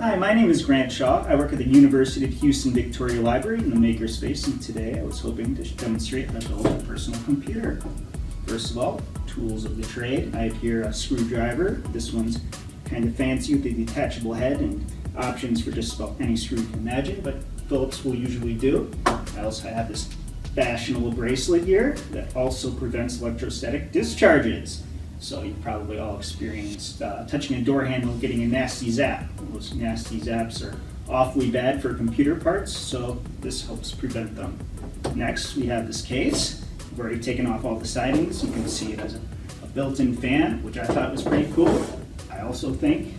Hi, my name is Grant Shaw. I work at the University of Houston-Victoria Library in the Makerspace, and today I was hoping to demonstrate how to build a personal computer. First of all, tools of the trade. I have here a screwdriver. This one's kind of fancy with a detachable head and options for just about any screw you can imagine, but Phillips will usually do. I also have this fashionable bracelet here that also prevents electrostatic discharges. So you've probably all experienced touching a door handle and getting a nasty zap. Those nasty zaps are awfully bad for computer parts, so this helps prevent them. Next, we have this case. I've already taken off all the sidings. You can see it has a built-in fan, which I thought was pretty cool. I also think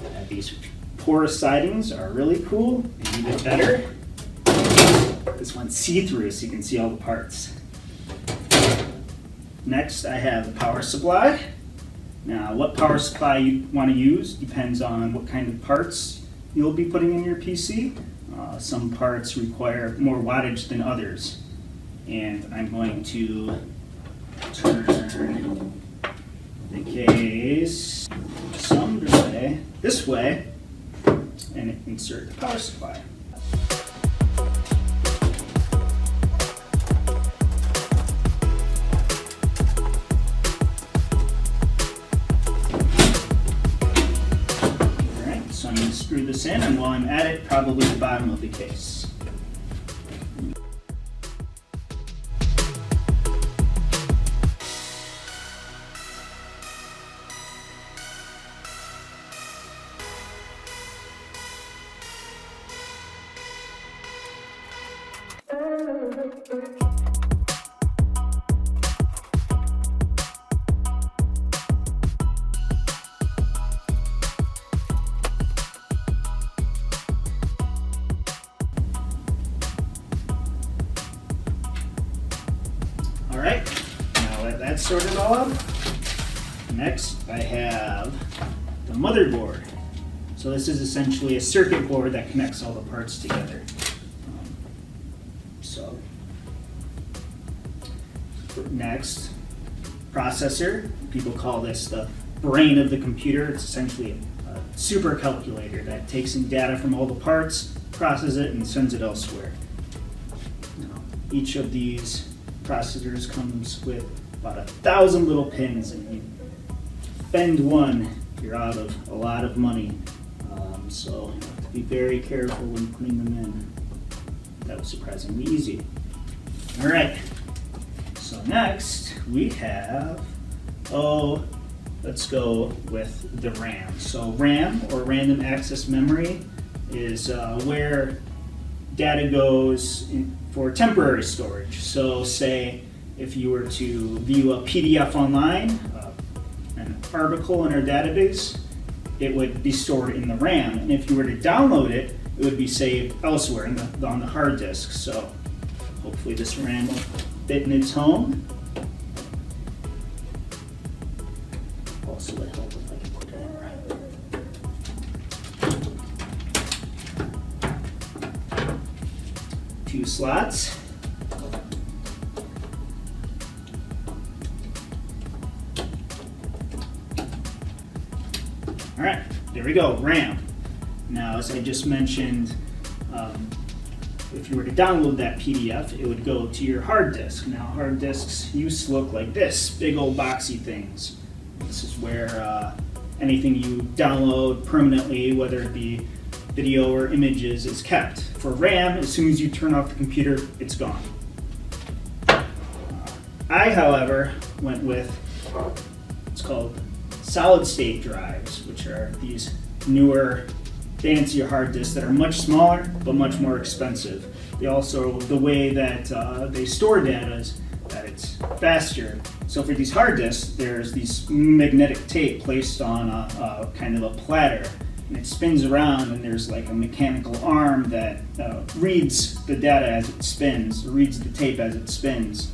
that these porous sidings are really cool, and even better, this one's see-through so you can see all the parts. Next, I have the power supply. Now, what power supply you want to use depends on what kind of parts you'll be putting in your PC. Some parts require more wattage than others. And I'm going to turn the case some way, this way, and insert the power supply. So I'm going to screw this in, and while I'm at it, probably the bottom of the case. Alright, now that that's sorted all out, next I have the motherboard. So this is essentially a circuit board that connects all the parts together. Next, processor. People call this the brain of the computer. It's essentially a supercalculator that takes in data from all the parts, processes it, and sends it elsewhere. Now, each of these processors comes with about 1,000 little pins, and you bend one, you're out of a lot of money. So you have to be very careful when putting them in. That was surprisingly easy. All right. So next we have, let's go with the RAM. So RAM, or random access memory, is where data goes for temporary storage. So say if you were to view a PDF online, an article in our database, it would be stored in the RAM. And if you were to download it, it would be saved elsewhere on the hard disk. So hopefully this RAM will fit in its home. Also would help if I can put it in right. 2 slots. All right, there we go, RAM. Now, as I just mentioned, if you were to download that PDF, it would go to your hard disk. Now, hard disks used to look like this, big old boxy things. This is where anything you download permanently, whether it be video or images, is kept. For RAM, as soon as you turn off the computer, it's gone. I, however, went with what's called solid-state drives, which are these newer, fancier hard disks that are much smaller but much more expensive. They also, the way that they store data is that it's faster. So for these hard disks, there's these magnetic tape placed on a kind of a platter, and it spins around, and there's like a mechanical arm that reads the data as it spins, reads the tape as it spins.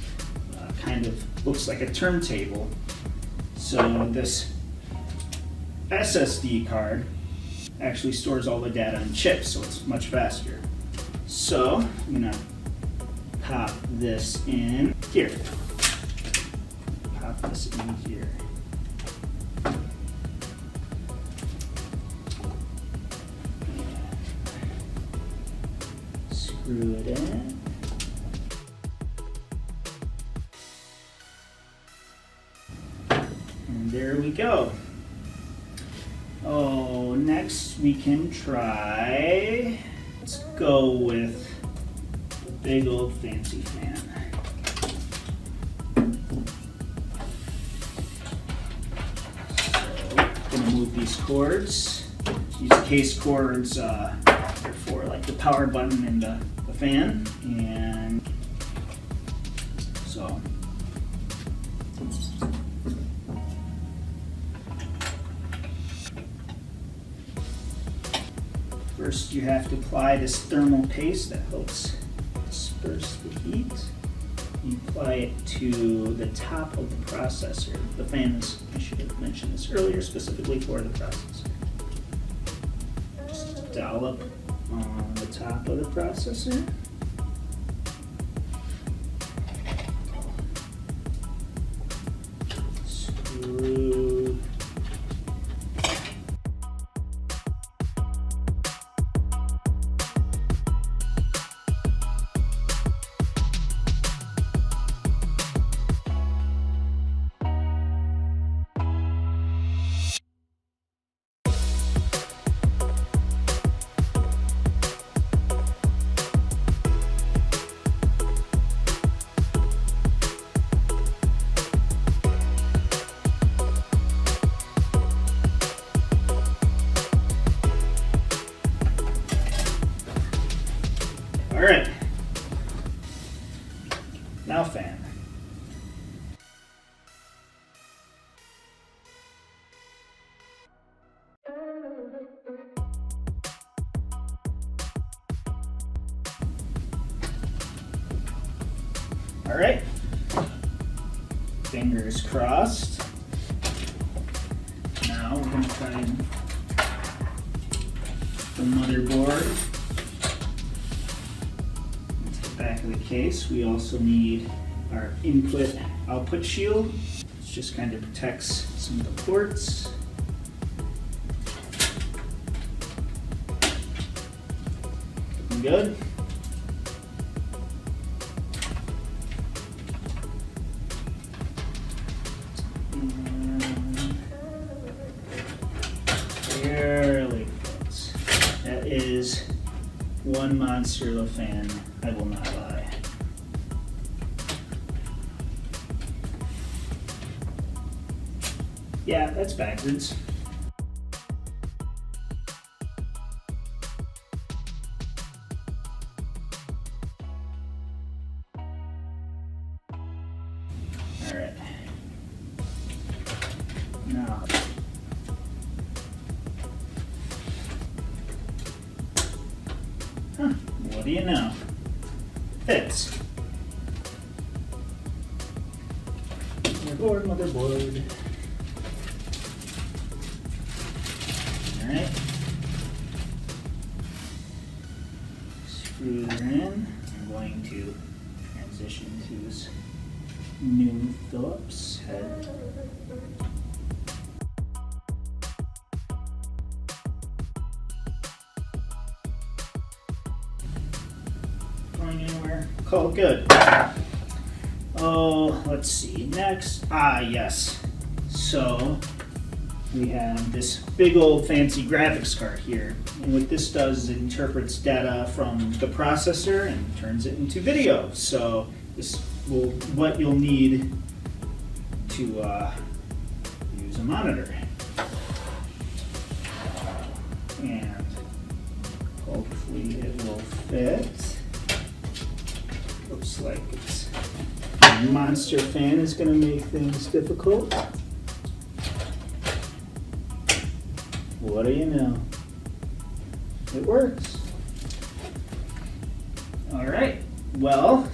Kind of looks like a turntable. So this SSD card actually stores all the data in chips, so it's much faster. So I'm gonna pop this in here. Pop this in here. Screw it in. And there we go. Oh, next we can try, let's go with the big old fancy fan. So, gonna move these cords. These case cords are for like the power button and the fan, and so. First, you have to apply this thermal paste that helps disperse the heat. You apply it to the top of the processor. The fan is, I should have mentioned this earlier, specifically for the processor. Just dollop on the top of the processor. Screw. All right, now fan. All right, fingers crossed. Now we're going to try the motherboard. Back of the case, we also need our input-output shield, which just kind of protects some of the ports. Looking good. And fairly close. That is one monster of a fan, I will not lie. Yeah, that's backwards. All right. Now, what do you know? Fits. Motherboard. All right. Screw her in. I'm going to transition to this new Phillips head. Going anywhere? Call it good. Oh, let's see. Next. Yes. So we have this big old fancy graphics card here. And what this does is it interprets data from the processor and turns it into video. So this will what you'll need to use a monitor. And hopefully it will fit. Looks like it's a monster fan is going to make things difficult. What do you know? It works. All right. Well,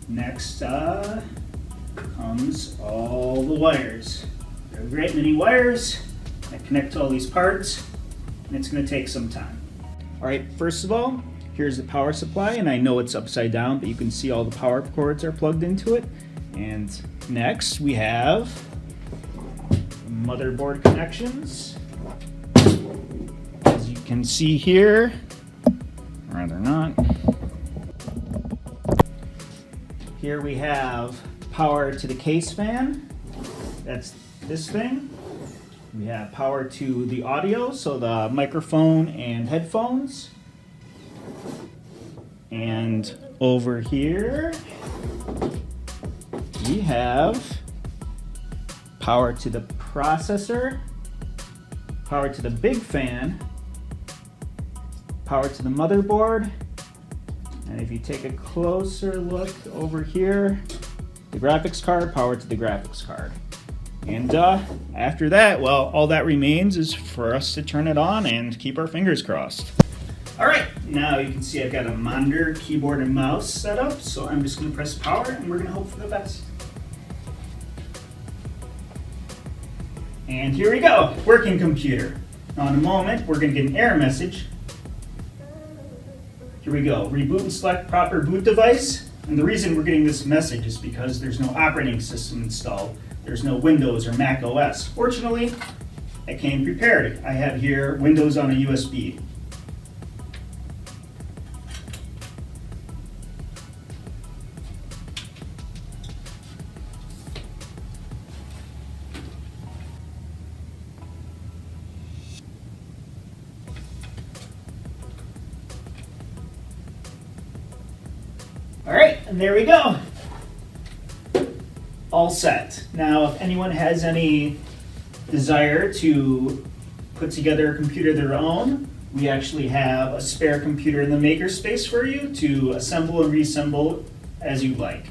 next comes all the wires. There are a great many wires that connect to all these parts, and it's going to take some time. All right. First of all, here's the power supply, and I know it's upside down, but you can see all the power cords are plugged into it. And next we have motherboard connections. As you can see here, or rather not, here we have power to the case fan. That's this thing. We have power to the audio, so the microphone and headphones. And over here, we have power to the processor, power to the big fan, power to the motherboard, and if you take a closer look over here, the graphics card, power to the graphics card. And after that, well, all that remains is for us to turn it on and keep our fingers crossed. All right, now you can see I've got a monitor, keyboard, and mouse set up, so I'm just gonna press power and we're gonna hope for the best. And here we go, working computer. Now in a moment, we're gonna get an error message. Here we go, reboot and select proper boot device. And the reason we're getting this message is because there's no operating system installed. There's no Windows or Mac OS. Fortunately, I came prepared. I have here Windows on a USB. All right, and there we go. All set. Now, if anyone has any desire to put together a computer of their own, we actually have a spare computer in the Makerspace for you to assemble and reassemble as you like.